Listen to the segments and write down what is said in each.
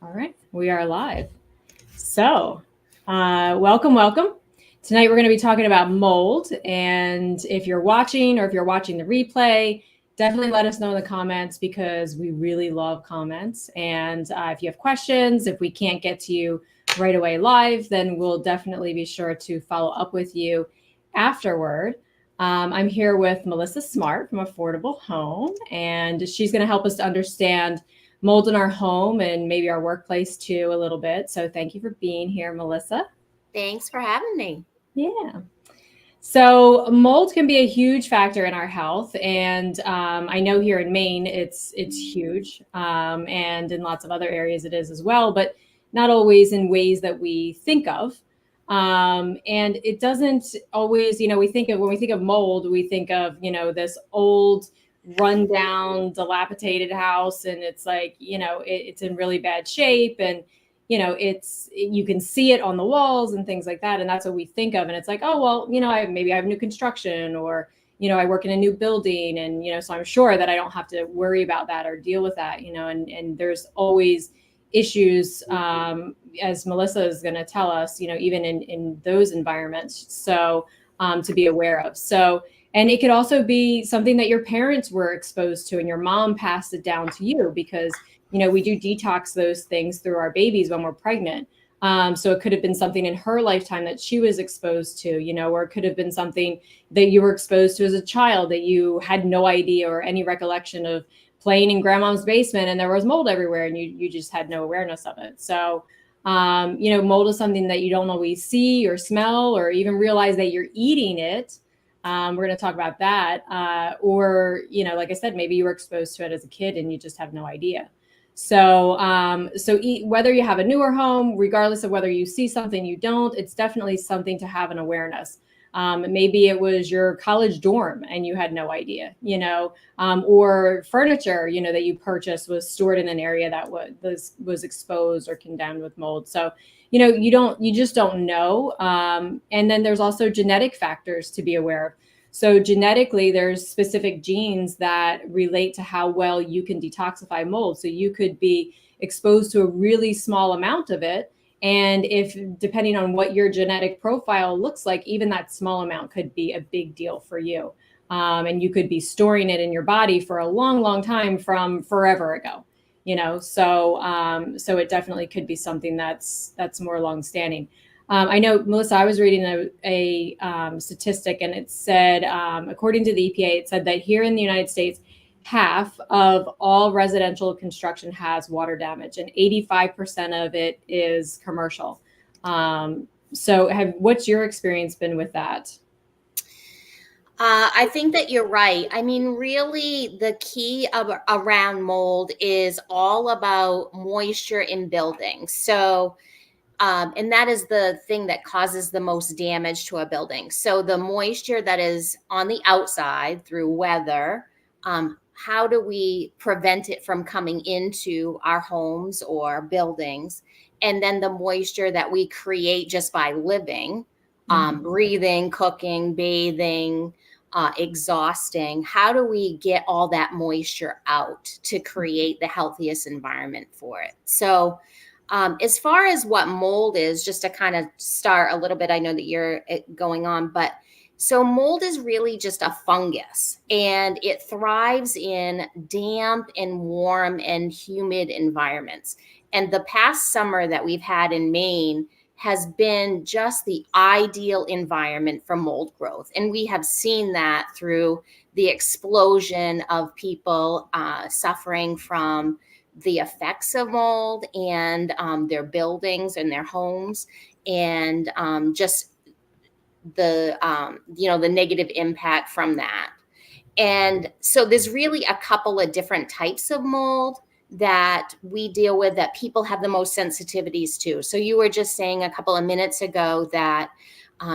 All right, we are live. So, welcome. Tonight we're going to be talking about mold. And if you're watching or if you're watching the replay, definitely let us know in the comments because we really love comments. And if you have questions, if we can't get to you right away live, then we'll definitely be sure to follow up with you afterward. I'm here with Melissa Smart from Affordable Home, and she's going to help us to understand mold in our home and maybe our workplace too a little bit. So thank you for being here, Melissa. Thanks for having me. Yeah. So mold can be a huge factor in our health, and I know here in Maine it's huge, and in lots of other areas it is as well, but not always in ways that we think of. And it doesn't always, we think of when we think of mold, we think of this old, rundown, dilapidated house, and it's like it's in really bad shape, and you can see it on the walls and things like that, and that's what we think of. And it's like, oh well, maybe I have new construction, or I work in a new building, and so I'm sure that I don't have to worry about that or deal with that. And there's always issues, as Melissa is going to tell us, even in those environments, so to be aware of. So, and it could also be something that your parents were exposed to and your mom passed it down to you, because we do detox those things through our babies when we're pregnant. So it could have been something in her lifetime that she was exposed to, or it could have been something that you were exposed to as a child that you had no idea or any recollection of playing in grandma's basement and there was mold everywhere and you just had no awareness of it. So, mold is something that you don't always see or smell or even realize that you're eating it. We're going to talk about that. Or, like I said, maybe you were exposed to it as a kid and you just have no idea. So, whether you have a newer home, regardless of whether you see something, you don't, it's definitely something to have an awareness. Maybe it was your college dorm and you had no idea, or furniture, that you purchased was stored in an area that was exposed or condemned with mold. So, you just don't know. And then there's also genetic factors to be aware of. So genetically, there's specific genes that relate to how well you can detoxify mold. So you could be exposed to a really small amount of it. And if, depending on what your genetic profile looks like, even that small amount could be a big deal for you. And you could be storing it in your body for a long, long time from forever ago. So it definitely could be something that's more longstanding. I know, Melissa, I was reading a statistic, and it said, according to the EPA, it said that here in the United States, half of all residential construction has water damage, and 85% of it is commercial. So what's your experience been with that? I think that you're right. I mean, really, the key around mold is all about moisture in buildings. So, and that is the thing that causes the most damage to a building. So, the moisture that is on the outside through weather, how do we prevent it from coming into our homes or buildings? And then the moisture that we create just by living, breathing, cooking, bathing, exhausting. How do we get all that moisture out to create the healthiest environment for it? So, as far as what mold is, just to kind of start a little bit, I know that you're going on, but so mold is really just a fungus, and it thrives in damp and warm and humid environments. And the past summer that we've had in Maine has been just the ideal environment for mold growth. And we have seen that through the explosion of people suffering from the effects of mold and their buildings and their homes, and just the the negative impact from that. And so there's really a couple of different types of mold that we deal with that people have the most sensitivities to. So you were just saying a couple of minutes ago that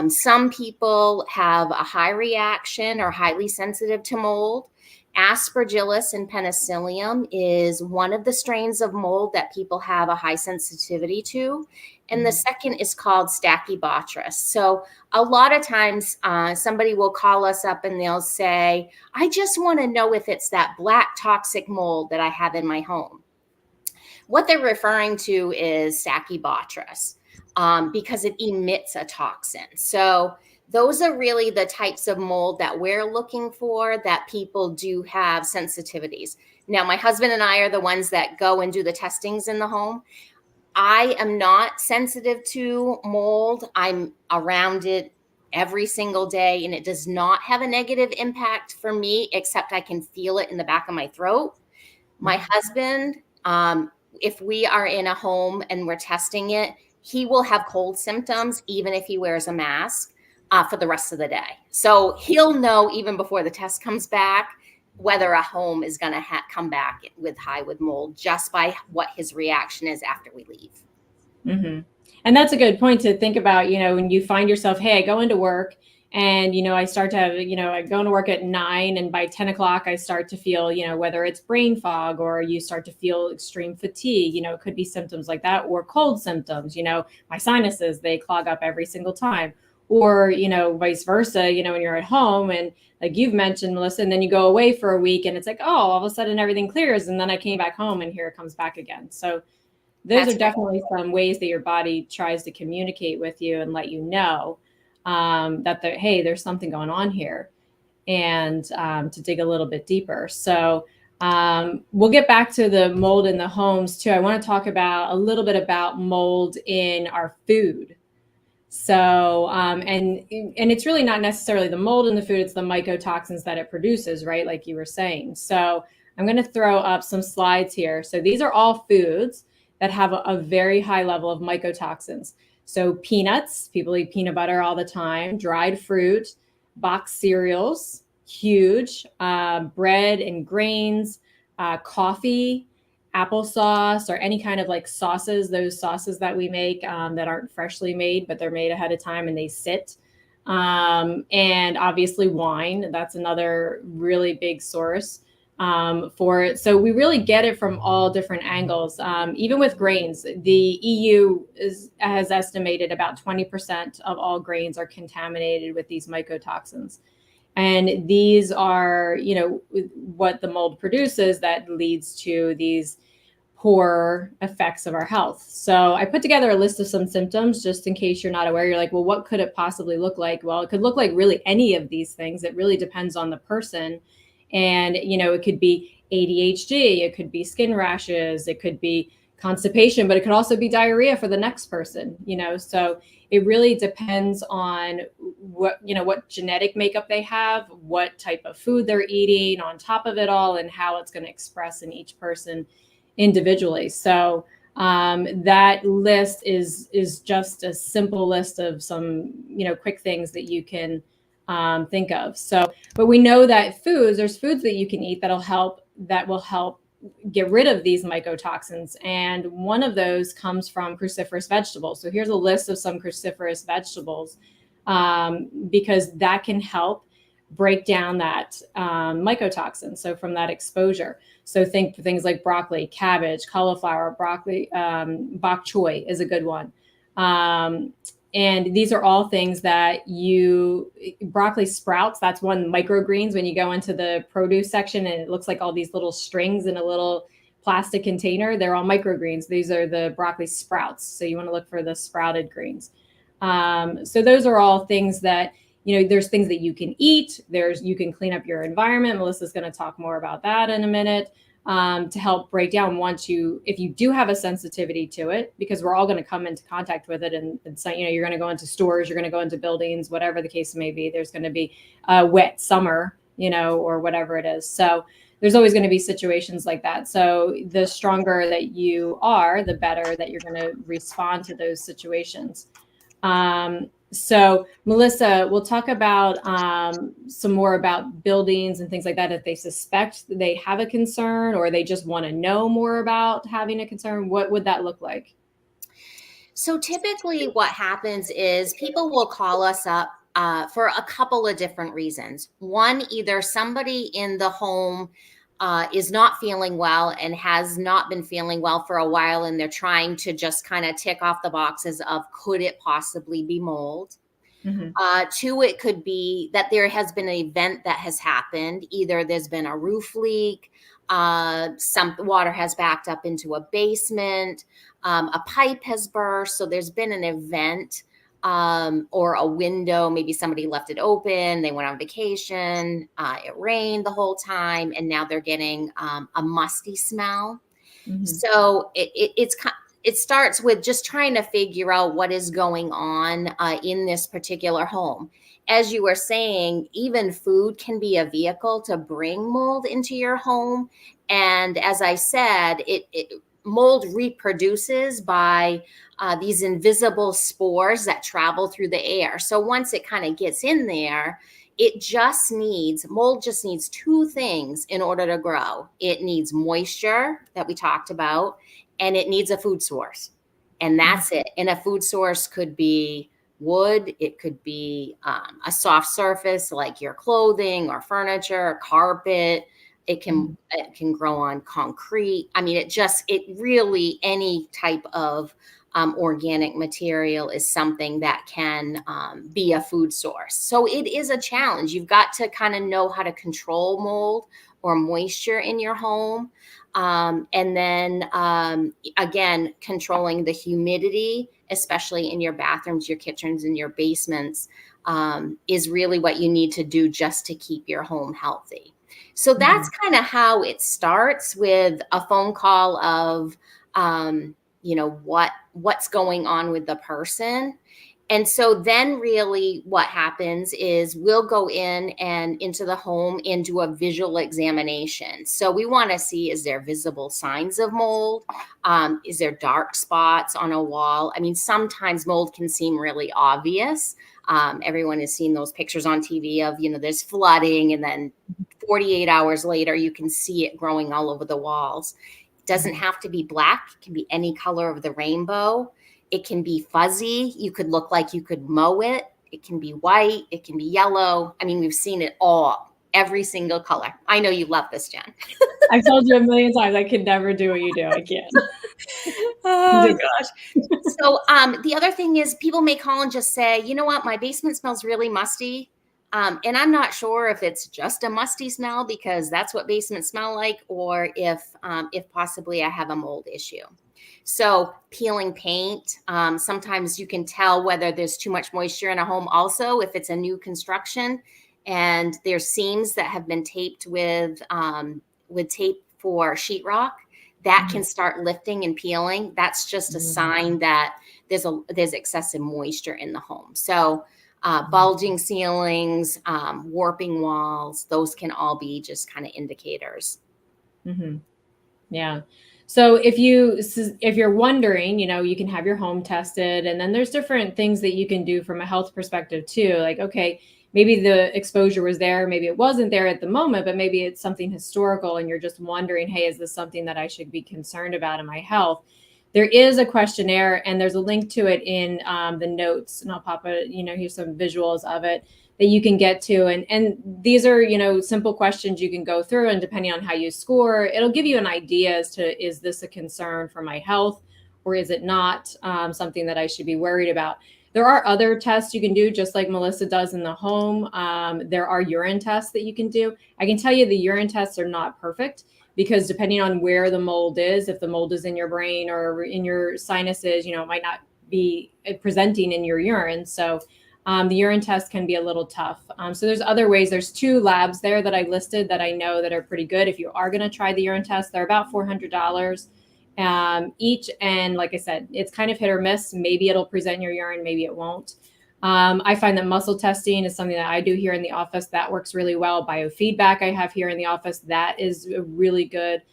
some people have a high reaction or highly sensitive to mold. Aspergillus and penicillium is one of the strains of mold that people have a high sensitivity to. And the second is called Stachybotrys. So a lot of times somebody will call us up and they'll say, I just want to know if it's that black toxic mold that I have in my home. what they're referring to is Stachybotrys, because it emits a toxin. So those are really the types of mold that we're looking for, that people do have sensitivities. Now, my husband and I are the ones that go and do the testings in the home. I am not sensitive to mold. I'm around it every single day, and it does not have a negative impact for me, except I can feel it in the back of my throat. My husband, if we are in a home and we're testing it, he will have cold symptoms even if he wears a mask for the rest of the day. So he'll know even before the test comes back whether a home is going to come back with high with mold, just by what his reaction is after we leave. Mm-hmm. And that's a good point to think about, when you find yourself, hey, I go into work and, I start to have, I go into work at 9 and by 10 o'clock, I start to feel, whether it's brain fog or you start to feel extreme fatigue, it could be symptoms like that, or cold symptoms, my sinuses, they clog up every single time, or, vice versa, when you're at home and like you've mentioned, Melissa, and then you go away for a week and it's like, oh, all of a sudden everything clears. And then I came back home and here it comes back again. So those That's are definitely some ways that your body tries to communicate with you and let you know that hey, there's something going on here, and to dig a little bit deeper. So we'll get back to the mold in the homes too. I want to talk about a little bit about mold in our food. So and it's really not necessarily the mold in the food, it's the mycotoxins that it produces, right? Like you were saying. So I'm going to throw up some slides here. So these are all foods that have a very high level of mycotoxins. So peanuts, people eat peanut butter all the time, dried fruit, boxed cereals, huge, bread and grains, coffee, applesauce, or any kind of like sauces, those sauces that we make that aren't freshly made, but they're made ahead of time and they sit. And obviously wine, that's another really big source for it. So we really get it from all different angles. Even with grains, the EU has estimated about 20% of all grains are contaminated with these mycotoxins. And these are, what the mold produces that leads to these poor effects of our health. So I put together a list of some symptoms just in case you're not aware. You're like, well, what could it possibly look like? Well, it could look like really any of these things. It really depends on the person. And, it could be ADHD, it could be skin rashes, it could be constipation, but it could also be diarrhea for the next person, so it really depends on what genetic makeup they have, what type of food they're eating on top of it all, and how it's going to express in each person individually. So that list is just a simple list of some quick things that you can think of. So, but we know that there's foods that you can eat that will help get rid of these mycotoxins. And one of those comes from cruciferous vegetables. So here's a list of some cruciferous vegetables because that can help break down that mycotoxin. So from that exposure. So think things like broccoli, cabbage, cauliflower, bok choy is a good one. And these are all things that broccoli sprouts, that's one microgreens. When you go into the produce section and it looks like all these little strings in a little plastic container, they're all microgreens. These are the broccoli sprouts. So you want to look for the sprouted greens. So those are all things that, there's things that you can eat. You can clean up your environment. Melissa's going to talk more about that in a minute. To help break down if you do have a sensitivity to it, because we're all going to come into contact with it. And so, you're going to go into stores, you're going to go into buildings, whatever the case may be, there's going to be a wet summer, or whatever it is. So there's always going to be situations like that. So the stronger that you are, the better that you're going to respond to those situations. So Melissa, we'll talk about some more about buildings and things like that. If they suspect they have a concern or they just want to know more about having a concern, what would that look like? So typically what happens is people will call us up for a couple of different reasons. One, either somebody in the home is not feeling well and has not been feeling well for a while, and they're trying to just kind of tick off the boxes of, could it possibly be mold? Mm-hmm. Two, it could be that there has been an event that has happened. Either there's been a roof leak, Some water has backed up into a basement. A pipe has burst. So there's been an event, or a window. Maybe somebody left it open. They went on vacation. It rained the whole time, and now they're getting a musty smell. Mhm. So it starts with just trying to figure out what is going on in this particular home. As you were saying, even food can be a vehicle to bring mold into your home. And as I said, mold reproduces by these invisible spores that travel through the air. So once it kind of gets in there, mold just needs two things in order to grow. It needs moisture that we talked about, and it needs a food source. And Mhm. that's it. And a food source could be wood, it could be a soft surface like your clothing or furniture, carpet. Mhm. It can grow on concrete. I mean, it really, any type of organic material is something that can be a food source. So it is a challenge. You've got to kind of know how to control mold or moisture in your home. And then again, controlling the humidity, especially in your bathrooms, your kitchens, and your basements, is really what you need to do just to keep your home healthy. So that's Mhm. kind of how it starts, with a phone call of, what's going on with the person. And so then really what happens is we'll go in and into the home and do a visual examination. So we want to see, is there visible signs of mold? Is there dark spots on a wall? I mean, sometimes mold can seem really obvious. Everyone has seen those pictures on TV of, there's flooding, and then 48 hours later, you can see it growing all over the walls. It doesn't Mhm. have to be black, it can be any color of the rainbow. It can be fuzzy. You could look like you could mow it. It can be white. It can be yellow. I mean, we've seen it all, every single color. I know you love this, Jen. I've told you a million times I could never do what you do. I can't. Oh gosh. So the other thing is, people may call and just say, you know what, my basement smells really musty. And I'm not sure if it's just a musty smell because that's what basements smell like, or if possibly I have a mold issue. So peeling paint, sometimes you can tell whether there's too much moisture in a home. Also, if it's a new construction and there's seams that have been taped with tape for sheetrock, that Mhm. can start lifting and peeling. That's just a Mhm. sign that there's excessive moisture in the home. So Mhm. bulging ceilings, warping walls, those can all be just kind of indicators. Mhm. Yeah. So if you're wondering, you can have your home tested, and then there's different things that you can do from a health perspective too. Like, okay, maybe the exposure was there, maybe it wasn't there at the moment, but maybe it's something historical and you're just wondering, hey, is this something that I should be concerned about in my health? There is a questionnaire, and there's a link to it in the notes, and I'll pop it. Here's some visuals of it that you can get to, and these are simple questions you can go through, and depending on how you score, it'll give you an idea as to, is this a concern for my health, or is it not something that I should be worried about. There are other tests you can do, just like Melissa does in the home. There are urine tests that you can do. I can tell you the urine tests are not perfect, because depending on where the mold is, if the mold is in your brain or in your sinuses, it might not be presenting in your urine. So the urine test can be a little tough. So there's other ways. There's two labs there that I listed that I know that are pretty good. If you are going to try the urine test, they're about $400 each. And like I said, it's kind of hit or miss. Maybe it'll present your urine, maybe it won't. I find that muscle testing is something that I do here in the office that works really well. Biofeedback I have here in the office, that is a really good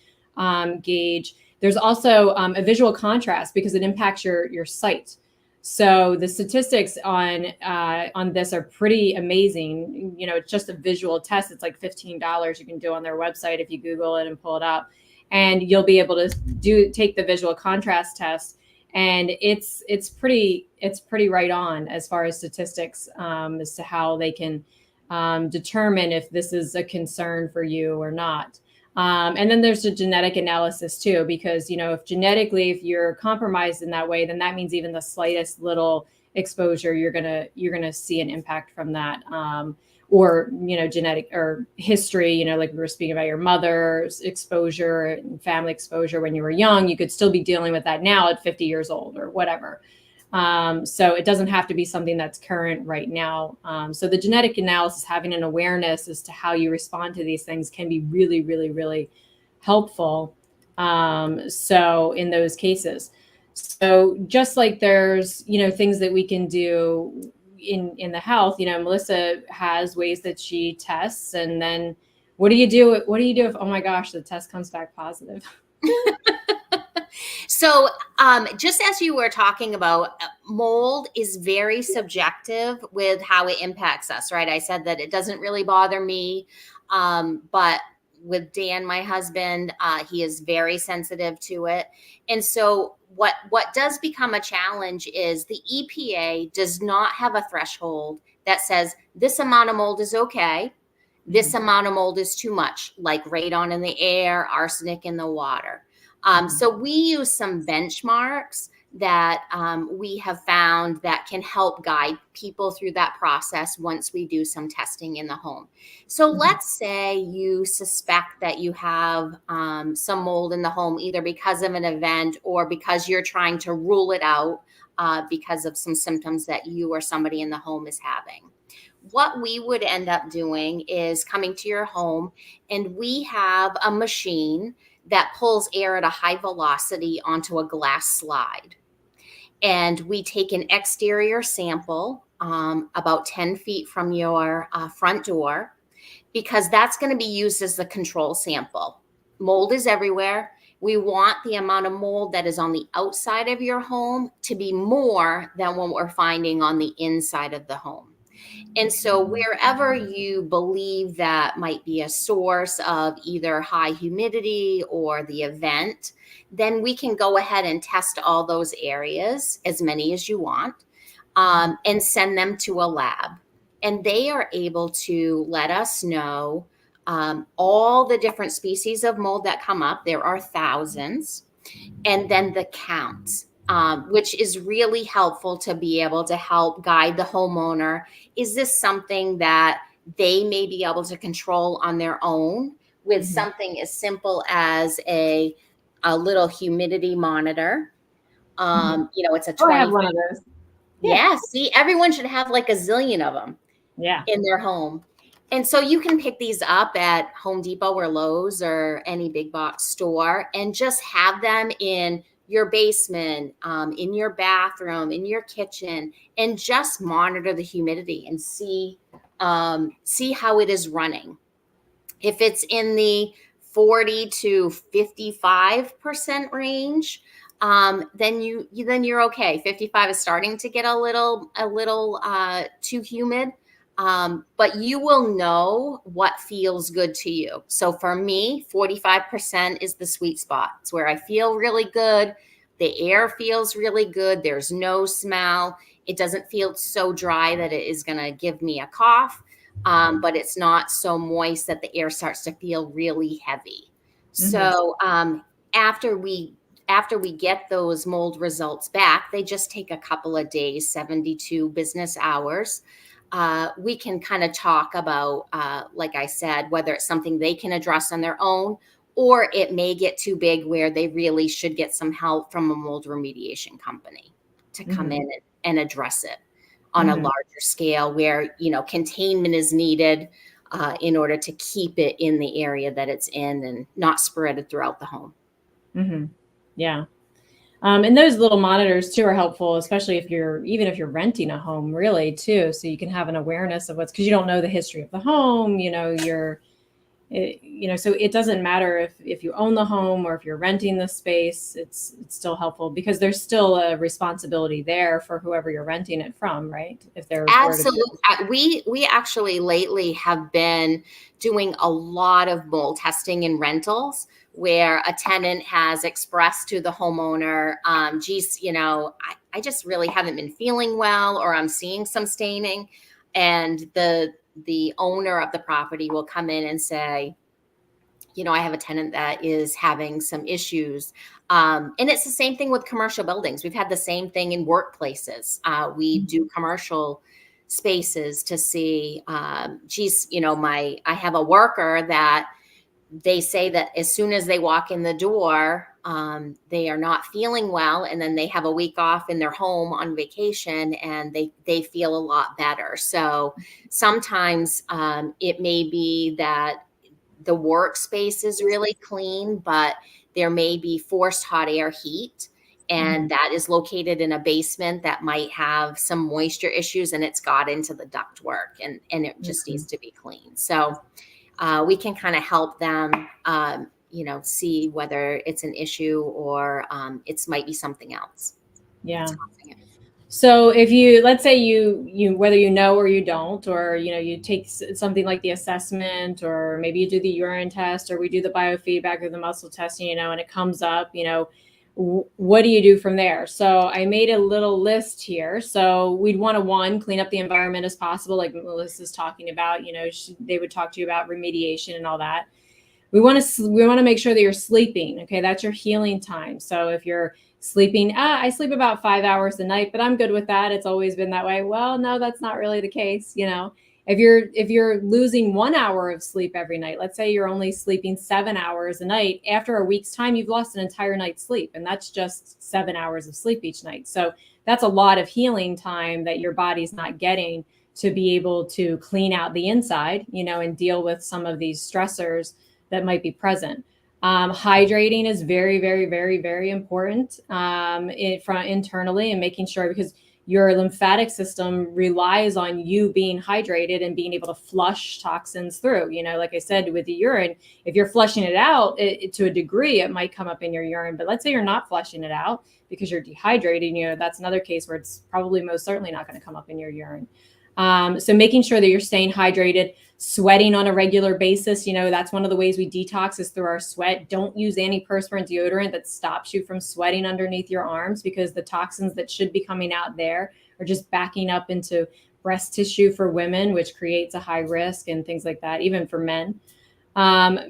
gauge. There's also a visual contrast, because it impacts your sight. So the statistics on this are pretty amazing. It's just a visual test. It's like $15 you can do on their website if you Google it and pull it up, and you'll be able to take the visual contrast test, and it's pretty right on as far as statistics, as to how they can determine if this is a concern for you or not. And then there's a genetic analysis too, because if genetically, if you're compromised in that way, then that means even the slightest little exposure, you're gonna see an impact from that. or, genetic or history, like we were speaking about your mother's exposure and family exposure when you were young, you could still be dealing with that now at 50 years old or whatever. So it doesn't have to be something that's current right now. So the genetic analysis, having an awareness as to how you respond to these things, can be really, really, really helpful. So in those cases, so just like there's, things that we can do in the health, Melissa has ways that she tests, and then what do you do? What do you do if, oh my gosh, the test comes back positive? So, just as you were talking about, mold is very subjective with how it impacts us, right? I said that it doesn't really bother me, but with Dan, my husband, he is very sensitive to it. And so, what does become a challenge is the EPA does not have a threshold that says this amount of mold is okay, this amount of mold is too much, like radon in the air, arsenic in the water. So we use some benchmarks that we have found that can help guide people through that process once we do some testing in the home. So let's say you suspect that you have some mold in the home, either because of an event or because you're trying to rule it out because of some symptoms that you or somebody in the home is having. What we would end up doing is coming to your home, and we have a machine that pulls air at a high velocity onto a glass slide. And we take an exterior sample about 10 feet from your front door, because that's going to be used as the control sample. Mold is everywhere. We want the amount of mold that is on the outside of your home to be more than what we're finding on the inside of the home. And so, wherever you believe that might be a source of either high humidity or the event, then we can go ahead and test all those areas, as many as you want, and send them to a lab. And they are able to let us know all the different species of mold that come up. There are thousands. And then the counts. Which is really helpful to be able to help guide the homeowner. Is this something that they may be able to control on their own with something as simple as a little humidity monitor? It's a Oh, I have 20. one of those. Yeah. Yeah, see, everyone should have like a zillion of them Yeah. in their home. And so you can pick these up at Home Depot or Lowe's or any big box store and just have them in your basement, in your bathroom, in your kitchen, and just monitor the humidity and see how it is running. If it's in the 40 to 55% range, then you're okay. 55 is starting to get a little too humid. But you will know what feels good to you. So for me, 45% is the sweet spot. It's where I feel really good. The air feels really good. There's no smell. It doesn't feel so dry that it is going to give me a cough. But it's not so moist that the air starts to feel really heavy. So after we get those mold results back, they just take a couple of days, 72 business hours. We can kind of talk about, like I said, whether it's something they can address on their own, or it may get too big where they really should get some help from a mold remediation company to come in and address it on a larger scale, where containment is needed in order to keep it in the area that it's in and not spread it throughout the home. Yeah. And those little monitors too are helpful, especially if you're renting a home, really, too. So you can have an awareness of because you don't know the history of the home, so it doesn't matter if you own the home or if you're renting the space. It's still helpful because there's still a responsibility there for whoever you're renting it from, right? If they're Absolutely. We actually lately have been doing a lot of mold testing in rentals, where a tenant has expressed to the homeowner, geez, I just really haven't been feeling well, or I'm seeing some staining. And the owner of the property will come in and say, I have a tenant that is having some issues. And it's the same thing with commercial buildings. We've had the same thing in workplaces. We do commercial spaces to see, geez, I have a worker that they say that as soon as they walk in the door, they are not feeling well, and then they have a week off in their home on vacation, and they feel a lot better. So sometimes it may be that the workspace is really clean, but there may be forced hot air heat. And that is located in a basement that might have some moisture issues, and it's got into the ductwork, and it just needs to be clean. So we can kind of help them, see whether it's an issue or it might be something else. Yeah. So if you, let's say you, whether you know or you don't, or, you take something like the assessment, or maybe you do the urine test, or we do the biofeedback or the muscle testing, and it comes up, what do you do from there? So I made a little list here. So we'd want to, one, clean up the environment as possible. Like Melissa's talking about, they would talk to you about remediation and all that. We want to make sure that you're sleeping. Okay. That's your healing time. So if you're sleeping, I sleep about 5 hours a night, but I'm good with that. It's always been that way. Well, no, that's not really the case. If you're losing 1 hour of sleep every night, let's say you're only sleeping 7 hours a night, after a week's time, you've lost an entire night's sleep. And that's just 7 hours of sleep each night. So that's a lot of healing time that your body's not getting to be able to clean out the inside, and deal with some of these stressors that might be present. Hydrating is very, very, very, very important internally, and making sure, because your lymphatic system relies on you being hydrated and being able to flush toxins through. Like I said, with the urine, if you're flushing it out, to a degree, it might come up in your urine. But let's say you're not flushing it out because you're dehydrating, that's another case where it's probably most certainly not going to come up in your urine. So making sure that you're staying hydrated, sweating on a regular basis. That's one of the ways we detox is through our sweat. Don't use antiperspirant deodorant that stops you from sweating underneath your arms, because the toxins that should be coming out there are just backing up into breast tissue for women, which creates a high risk, and things like that, even for men.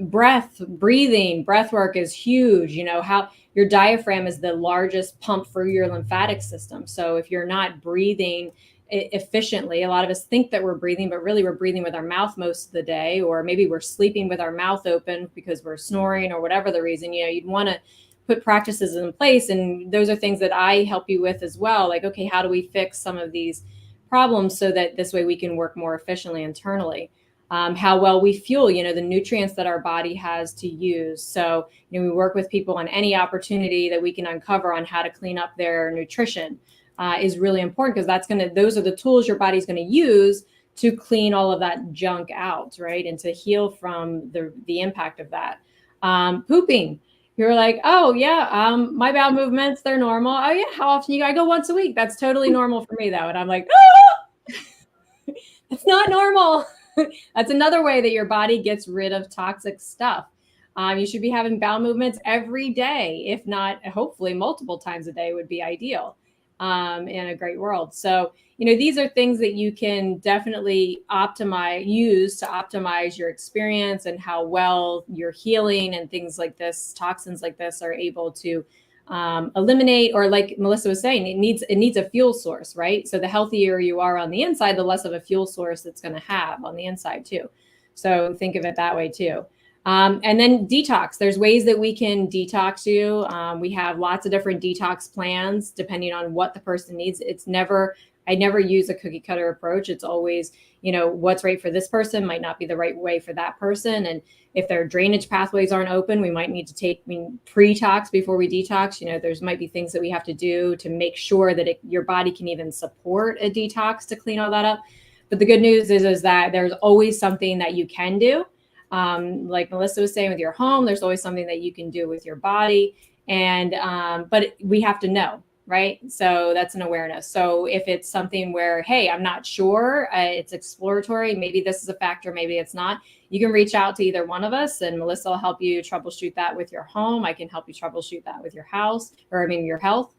Breath work is huge. How your diaphragm is the largest pump for your lymphatic system. So if you're not breathing efficiently, a lot of us think that we're breathing, but really we're breathing with our mouth most of the day, or maybe we're sleeping with our mouth open because we're snoring, or whatever the reason. You'd want to put practices in place, and those are things that I help you with as well. Like, okay, how do we fix some of these problems so that this way we can work more efficiently internally? How well we fuel, the nutrients that our body has to use. So, we work with people on any opportunity that we can uncover on how to clean up their nutrition. Is really important, because those are the tools your body's going to use to clean all of that junk out, right? And to heal from the impact of that. Pooping. You're like, oh yeah, my bowel movements, they're normal. Oh yeah, how often I go once a week. That's totally normal for me though. And I'm like, it's not normal. That's another way that your body gets rid of toxic stuff. You should be having bowel movements every day, if not, hopefully multiple times a day would be ideal. In a great world. So, these are things that you can definitely use to optimize your experience, and how well you're healing, and things like this, toxins like this, are able to eliminate, or like Melissa was saying, it needs a fuel source, right? So the healthier you are on the inside, the less of a fuel source it's going to have on the inside too. So think of it that way too. And then detox. There's ways that we can detox you. We have lots of different detox plans depending on what the person needs. I never use a cookie cutter approach. It's always, what's right for this person might not be the right way for that person. And if their drainage pathways aren't open, we might need to take pre-tox before we detox. There's might be things that we have to do to make sure that your body can even support a detox to clean all that up. But the good news is that there's always something that you can do. Like Melissa was saying, with your home, there's always something that you can do with your body. And, but we have to know, right? So that's an awareness. So if it's something where, hey, I'm not sure, it's exploratory, maybe this is a factor, maybe it's not, you can reach out to either one of us, and Melissa will help you troubleshoot that with your home. I can help you troubleshoot that with your house, your health,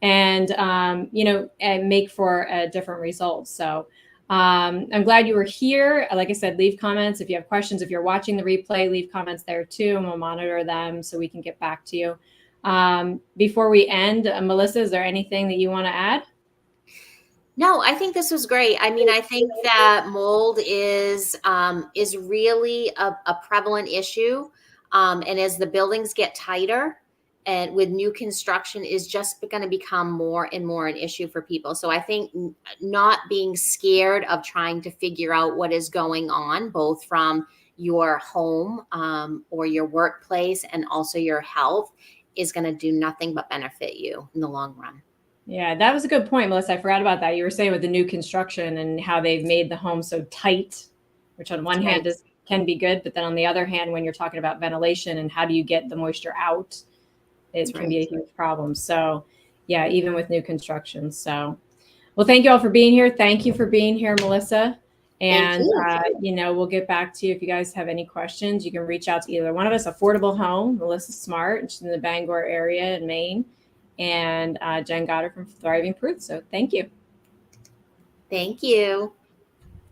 and, and make for a different result. So, I'm glad you were here. Like I said, leave comments. If you have questions, if you're watching the replay, leave comments there too, and we'll monitor them so we can get back to you. Before we end, Melissa, is there anything that you want to add? No, I think this was great. I mean, I think that mold is really a prevalent issue, and as the buildings get tighter, and with new construction, is just going to become more and more an issue for people. So I think not being scared of trying to figure out what is going on, both from your home or your workplace, and also your health, is going to do nothing but benefit you in the long run. Yeah, that was a good point, Melissa. I forgot about that. You were saying with the new construction and how they've made the home so tight, which on one hand Right. can be good, but then on the other hand, when you're talking about ventilation and how do you get the moisture out, That's it can right. be a huge problem. So, yeah, even with new construction. So, well, thank you all for being here. Thank you for being here, Melissa. Thank And, you. we'll get back to you if you guys have any questions. You can reach out to either one of us. Affordable Home, Melissa Smart, she's in the Bangor area in Maine, and Jen Goddard from Thriving Proof. So thank you. Thank you.